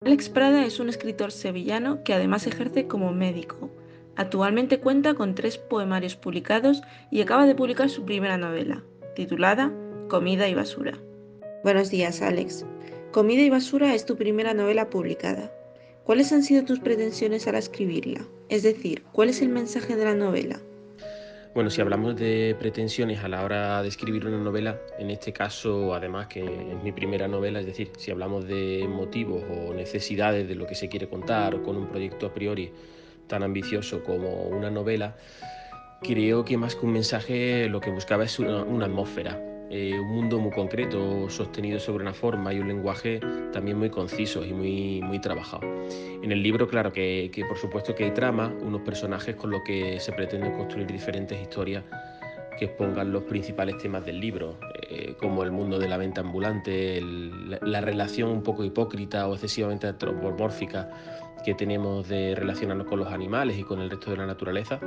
Alex Prada es un escritor sevillano que además ejerce como médico. Actualmente cuenta con 3 poemarios publicados y acaba de publicar su primera novela, titulada Comida y basura. Buenos días, Alex. Comida y basura es tu primera novela publicada. ¿Cuáles han sido tus pretensiones al escribirla? Es decir, ¿cuál es el mensaje de la novela? Bueno, si hablamos de pretensiones a la hora de escribir una novela, en este caso, además que es mi primera novela, es decir, si hablamos de motivos o necesidades de lo que se quiere contar con un proyecto a priori tan ambicioso como una novela, creo que más que un mensaje lo que buscaba es una atmósfera, un mundo muy concreto, sostenido sobre una forma y un lenguaje también muy concisos y muy trabajado. En el libro, claro que por supuesto que hay trama, unos personajes con los que se pretenden construir diferentes historias que expongan los principales temas del libro, como el mundo de la venta ambulante, la relación un poco hipócrita o excesivamente antropomórfica que tenemos de relacionarnos con los animales y con el resto de la naturaleza,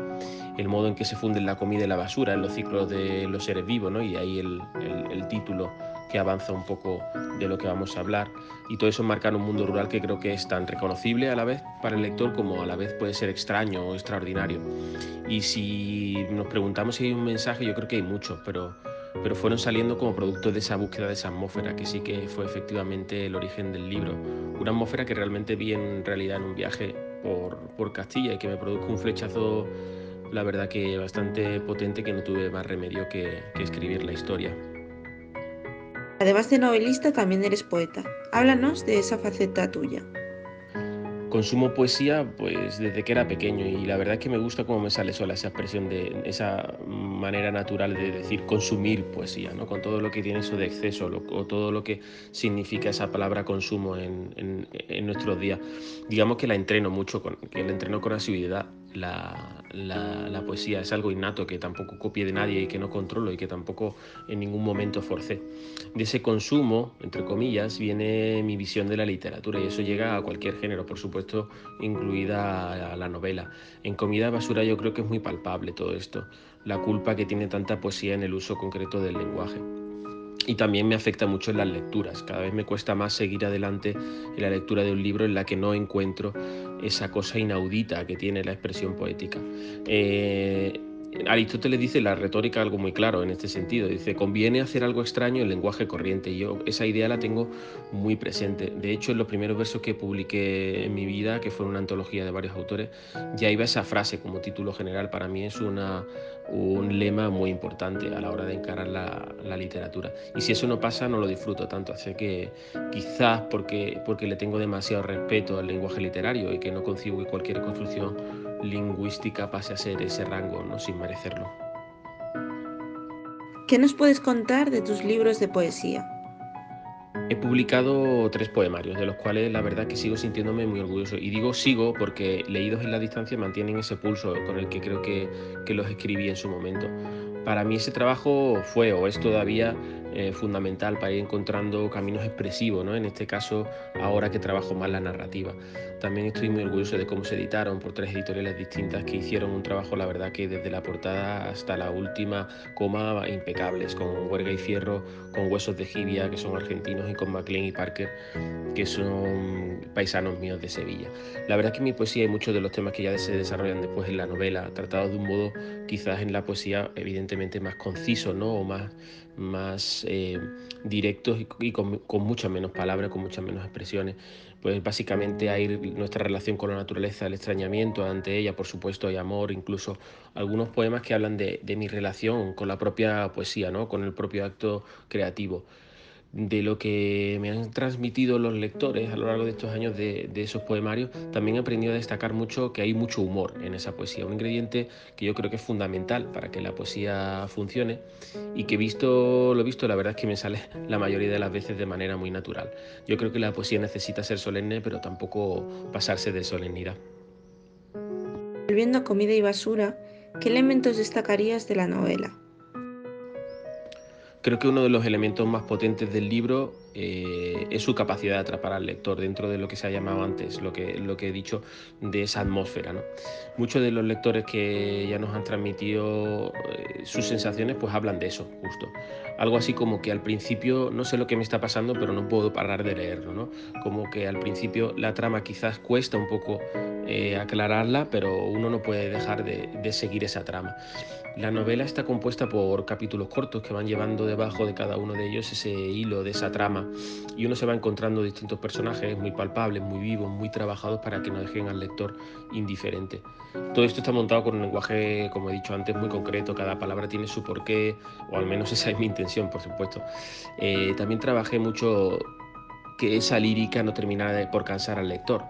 el modo en que se funden la comida y la basura en los ciclos de los seres vivos, ¿no? Y ahí el título que avanza un poco de lo que vamos a hablar. Y todo eso enmarca en un mundo rural que creo que es tan reconocible a la vez para el lector como a la vez puede ser extraño o extraordinario. Y si nos preguntamos si hay un mensaje, yo creo que hay muchos, pero fueron saliendo como producto de esa búsqueda de esa atmósfera, que sí que fue efectivamente el origen del libro. Una atmósfera que realmente vi en realidad en un viaje por Castilla y que me produjo un flechazo, la verdad que bastante potente, que no tuve más remedio que escribir la historia. Además de novelista, también eres poeta. Háblanos de esa faceta tuya. Consumo poesía pues desde que era pequeño y la verdad es que me gusta cómo me sale sola esa expresión de esa manera natural de decir consumir poesía, ¿no? Con todo lo que tiene eso de exceso o todo lo que significa esa palabra consumo en nuestros días. Digamos que la entreno mucho, que la entreno con asiduidad. La poesía es algo innato que tampoco copie de nadie y que no controlo y que tampoco en ningún momento forcé. De ese consumo, entre comillas, viene mi visión de la literatura y eso llega a cualquier género, por supuesto, incluida a la novela. En Comida Basura yo creo que es muy palpable todo esto, la culpa que tiene tanta poesía en el uso concreto del lenguaje. Y también me afecta mucho en las lecturas. Cada vez me cuesta más seguir adelante en la lectura de un libro en la que no encuentro esa cosa inaudita que tiene la expresión poética. Eh, Aristóteles dice la retórica algo muy claro en este sentido. Dice, conviene hacer algo extraño en lenguaje corriente. Y yo esa idea la tengo muy presente. De hecho, en los primeros versos que publiqué en mi vida, que fue una antología de varios autores, ya iba esa frase como título general. Para mí es un lema muy importante a la hora de encarar la literatura. Y si eso no pasa, no lo disfruto tanto. Así que quizás porque le tengo demasiado respeto al lenguaje literario y que no concibo que cualquier construcción lingüística pase a ser ese rango, ¿no? Sin merecerlo. ¿Qué nos puedes contar de tus libros de poesía? He publicado 3 poemarios, de los cuales la verdad que sigo sintiéndome muy orgulloso. Y digo sigo porque leídos en la distancia mantienen ese pulso con el que creo que los escribí en su momento. Para mí ese trabajo fue o es todavía fundamental para ir encontrando caminos expresivos, ¿no? En este caso, ahora que trabajo más la narrativa. También estoy muy orgulloso de cómo se editaron por 3 editoriales distintas que hicieron un trabajo, la verdad, que desde la portada hasta la última coma impecables, con Huerga y Fierro, con Huesos de Jibia, que son argentinos, y con MacLean y Parker, que son paisanos míos de Sevilla. La verdad es que en mi poesía hay muchos de los temas que ya se desarrollan después en la novela, tratados de un modo quizás en la poesía evidentemente más conciso, ¿no? O más directos y con muchas menos palabras, con muchas menos expresiones. Pues básicamente hay nuestra relación con la naturaleza, el extrañamiento ante ella, por supuesto hay amor, incluso algunos poemas que hablan de mi relación con la propia poesía, ¿no? Con el propio acto creativo. De lo que me han transmitido los lectores a lo largo de estos años de esos poemarios, también he aprendido a destacar mucho que hay mucho humor en esa poesía, un ingrediente que yo creo que es fundamental para que la poesía funcione y que lo visto, la verdad es que me sale la mayoría de las veces de manera muy natural. Yo creo que la poesía necesita ser solemne, pero tampoco pasarse de solemnidad. Volviendo a Comida y basura, ¿qué elementos destacarías de la novela? Creo que uno de los elementos más potentes del libro es su capacidad de atrapar al lector dentro de lo que se ha llamado antes, lo que he dicho, de esa atmósfera, ¿no? Muchos de los lectores que ya nos han transmitido sus sensaciones pues hablan de eso, justo. Algo así como que al principio no sé lo que me está pasando, pero no puedo parar de leerlo, ¿no? Como que al principio la trama quizás cuesta un poco aclararla, pero uno no puede dejar de seguir esa trama. La novela está compuesta por capítulos cortos que van llevando debajo de cada uno de ellos ese hilo de esa trama, y uno se va encontrando distintos personajes muy palpables, muy vivos, muy trabajados para que no dejen al lector indiferente. Todo esto está montado con un lenguaje, como he dicho antes, muy concreto. Cada palabra tiene su porqué, o al menos esa es mi intención, por supuesto. También trabajé mucho que esa lírica no terminara por cansar al lector,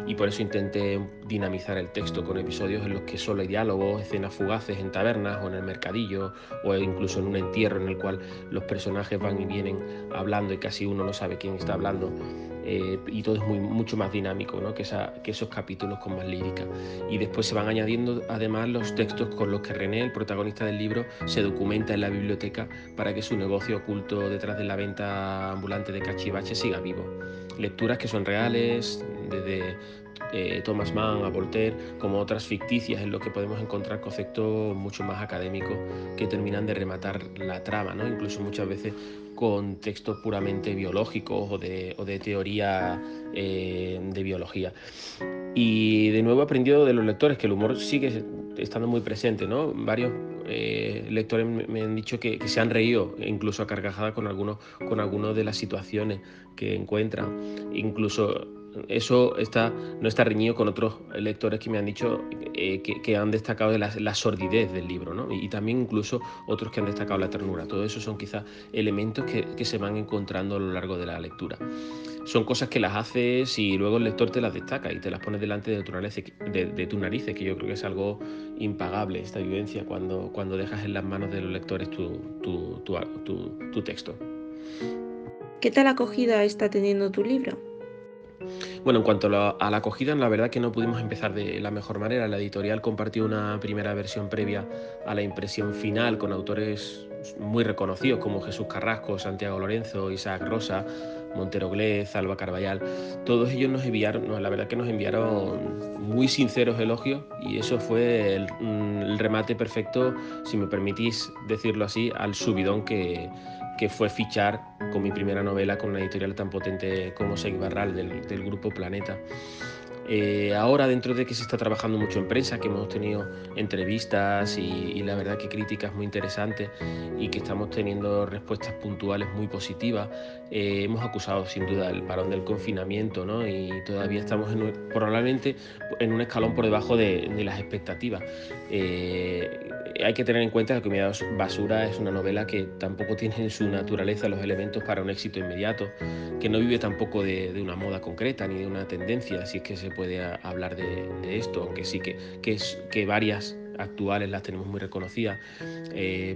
y por eso intenté dinamizar el texto con episodios en los que solo hay diálogos, escenas fugaces en tabernas o en el mercadillo, o incluso en un entierro en el cual los personajes van y vienen hablando y casi uno no sabe quién está hablando. Y todo es mucho más dinámico, ¿no? que esos capítulos con más lírica. Y después se van añadiendo además los textos con los que René, el protagonista del libro, se documenta en la biblioteca para que su negocio oculto detrás de la venta ambulante de cachivaches siga vivo. Lecturas que son reales, desde Thomas Mann a Voltaire, como otras ficticias, en lo que podemos encontrar conceptos mucho más académicos que terminan de rematar la trama, ¿no? Incluso muchas veces con textos puramente biológicos o de teoría de biología. Y de nuevo he aprendido de los lectores que el humor sigue estando muy presente, ¿no? Varios lectores me han dicho que se han reído, incluso a carcajadas, con algunos de las situaciones que encuentran. Incluso eso no está reñido con otros lectores que me han dicho que han destacado de la sordidez del libro, ¿no? Y también incluso otros que han destacado la ternura. Todo eso son quizás elementos que se van encontrando a lo largo de la lectura. Son cosas que las haces y luego el lector te las destaca y te las pones delante de tu narices, que yo creo que es algo impagable, esta vivencia, cuando dejas en las manos de los lectores tu texto. ¿Qué tal acogida está teniendo tu libro? Bueno, en cuanto a la acogida, la verdad que no pudimos empezar de la mejor manera. La editorial compartió una primera versión previa a la impresión final con autores muy reconocidos como Jesús Carrasco, Santiago Lorenzo, Isaac Rosa, Montero Glez, Alba Carballal. Todos ellos nos enviaron, la verdad que nos enviaron muy sinceros elogios, y eso fue el remate perfecto, si me permitís decirlo así, al subidón que fue fichar con mi primera novela con una editorial tan potente como Seix Barral del grupo Planeta. Ahora, dentro de que se está trabajando mucho en prensa, que hemos tenido entrevistas y la verdad que críticas muy interesantes, y que estamos teniendo respuestas puntuales muy positivas, hemos acusado sin duda el parón del confinamiento, ¿no? Y todavía estamos probablemente en un escalón por debajo de las expectativas. Hay que tener en cuenta que Comida Basura es una novela que tampoco tiene en su naturaleza los elementos para un éxito inmediato, que no vive tampoco de una moda concreta ni de una tendencia, si es que se puede hablar de esto, aunque sí que varias actuales las tenemos muy reconocidas,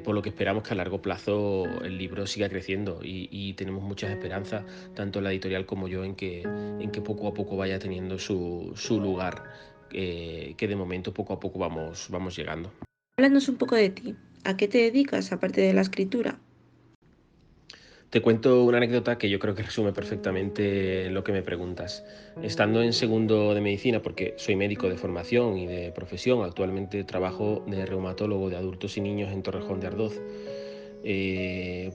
por lo que esperamos que a largo plazo el libro siga creciendo, y tenemos muchas esperanzas, tanto la editorial como yo, en que poco a poco vaya teniendo su lugar, que de momento poco a poco vamos llegando. Háblanos un poco de ti. ¿A qué te dedicas aparte de la escritura? Te cuento una anécdota que yo creo que resume perfectamente lo que me preguntas. Estando en segundo de medicina, porque soy médico de formación y de profesión, actualmente trabajo de reumatólogo de adultos y niños en Torrejón de Ardoz.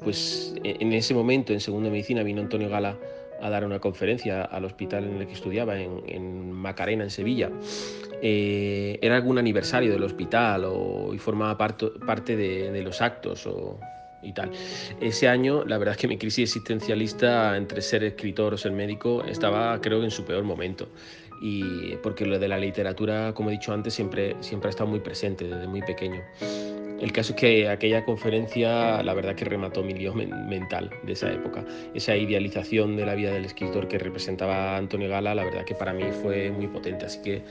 Pues en ese momento, en segundo de medicina, vino Antonio Gala a dar una conferencia al hospital en el que estudiaba, en Macarena, en Sevilla. Era algún aniversario del hospital y formaba parte de los actos y tal. Ese año, la verdad es que mi crisis existencialista entre ser escritor o ser médico estaba, creo, en su peor momento. Y porque lo de la literatura, como he dicho antes, siempre ha estado muy presente desde muy pequeño. El caso es que aquella conferencia, la verdad, que remató mi lío mental de esa época. Esa idealización de la vida del escritor que representaba Antonio Gala, la verdad que para mí fue muy potente. Así que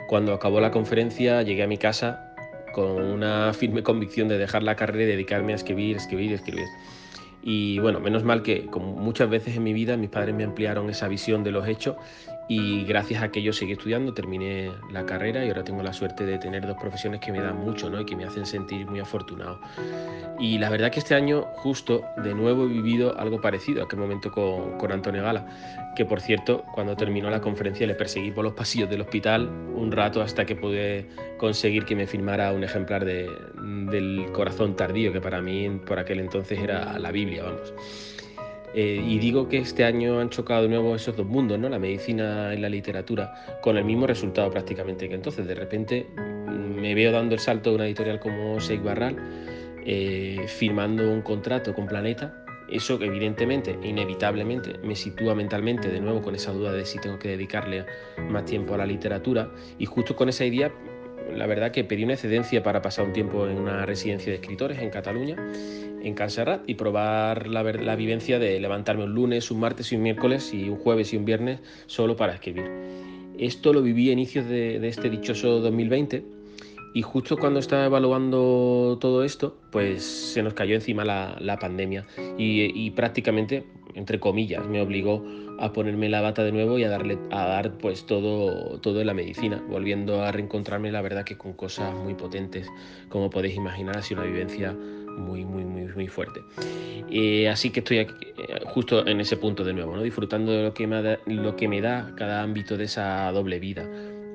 cuando acabó la conferencia, llegué a mi casa con una firme convicción de dejar la carrera y dedicarme a escribir. Y bueno, menos mal que, como muchas veces en mi vida, mis padres me ampliaron esa visión de los hechos, y gracias a que yo seguí estudiando, terminé la carrera y ahora tengo la suerte de tener dos profesiones que me dan mucho, ¿no? Y que me hacen sentir muy afortunado. Y la verdad que este año justo de nuevo he vivido algo parecido a aquel momento con Antonio Gala, que por cierto, cuando terminó la conferencia le perseguí por los pasillos del hospital un rato hasta que pude conseguir que me firmara un ejemplar del Corazón Tardío, que para mí por aquel entonces era la Biblia, vamos. Y digo que este año han chocado de nuevo esos dos mundos, ¿no? La medicina y la literatura, con el mismo resultado prácticamente que entonces. De repente me veo dando el salto de una editorial como Sheikh Barral, firmando un contrato con Planeta. Eso que evidentemente, inevitablemente, me sitúa mentalmente de nuevo con esa duda de si tengo que dedicarle más tiempo a la literatura. Y justo con esa idea, la verdad que pedí una excedencia para pasar un tiempo en una residencia de escritores en Cataluña, en Can Serrat, y probar la vivencia de levantarme un lunes, un martes y un miércoles y un jueves y un viernes solo para escribir. Esto lo viví a inicios de este dichoso 2020 y justo cuando estaba evaluando todo esto, pues se nos cayó encima la pandemia y prácticamente, entre comillas, me obligó a ponerme la bata de nuevo y a dar pues todo en la medicina, volviendo a reencontrarme la verdad que con cosas muy potentes, como podéis imaginar, ha sido una vivencia muy fuerte. Así que estoy aquí, justo en ese punto de nuevo, ¿no? Disfrutando de lo que me da cada ámbito de esa doble vida,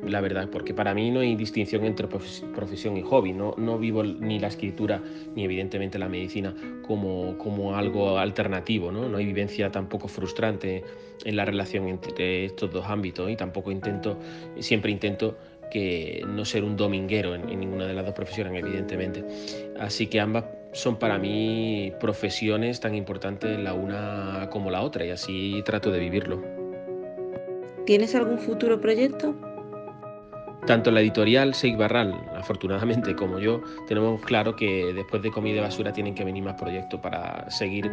la verdad, porque para mí no hay distinción entre profesión y hobby. No vivo ni la escritura ni evidentemente la medicina como algo alternativo, ¿no? No hay vivencia tampoco frustrante en la relación entre estos dos ámbitos y tampoco siempre intento que no ser un dominguero en ninguna de las dos profesiones, evidentemente. Así que ambas son para mí profesiones tan importantes la una como la otra y así trato de vivirlo. ¿Tienes algún futuro proyecto? Tanto la editorial Seik Barral, afortunadamente, como yo, tenemos claro que después de Comida y Basura tienen que venir más proyectos para seguir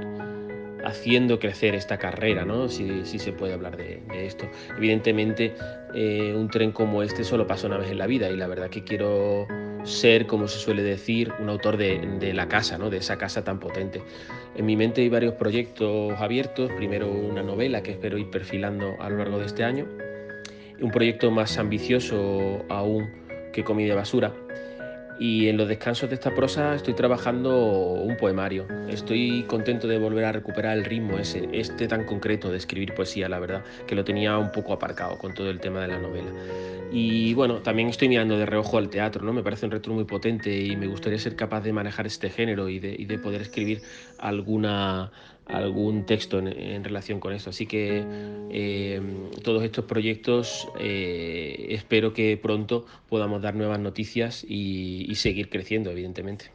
haciendo crecer esta carrera, ¿no? Si se puede hablar de esto. Evidentemente, un tren como este solo pasa una vez en la vida y la verdad que quiero ser, como se suele decir, un autor de la casa, ¿no? De esa casa tan potente. En mi mente hay varios proyectos abiertos. Primero una novela que espero ir perfilando a lo largo de este año, un proyecto más ambicioso aún que Comida Basura. Y en los descansos de esta prosa estoy trabajando un poemario. Estoy contento de volver a recuperar el ritmo este tan concreto de escribir poesía, la verdad, que lo tenía un poco aparcado con todo el tema de la novela. Y bueno, también estoy mirando de reojo al teatro, ¿no? Me parece un reto muy potente y me gustaría ser capaz de manejar este género y de poder escribir algún texto en relación con esto. Así que todos estos proyectos espero que pronto podamos dar nuevas noticias y seguir creciendo, evidentemente.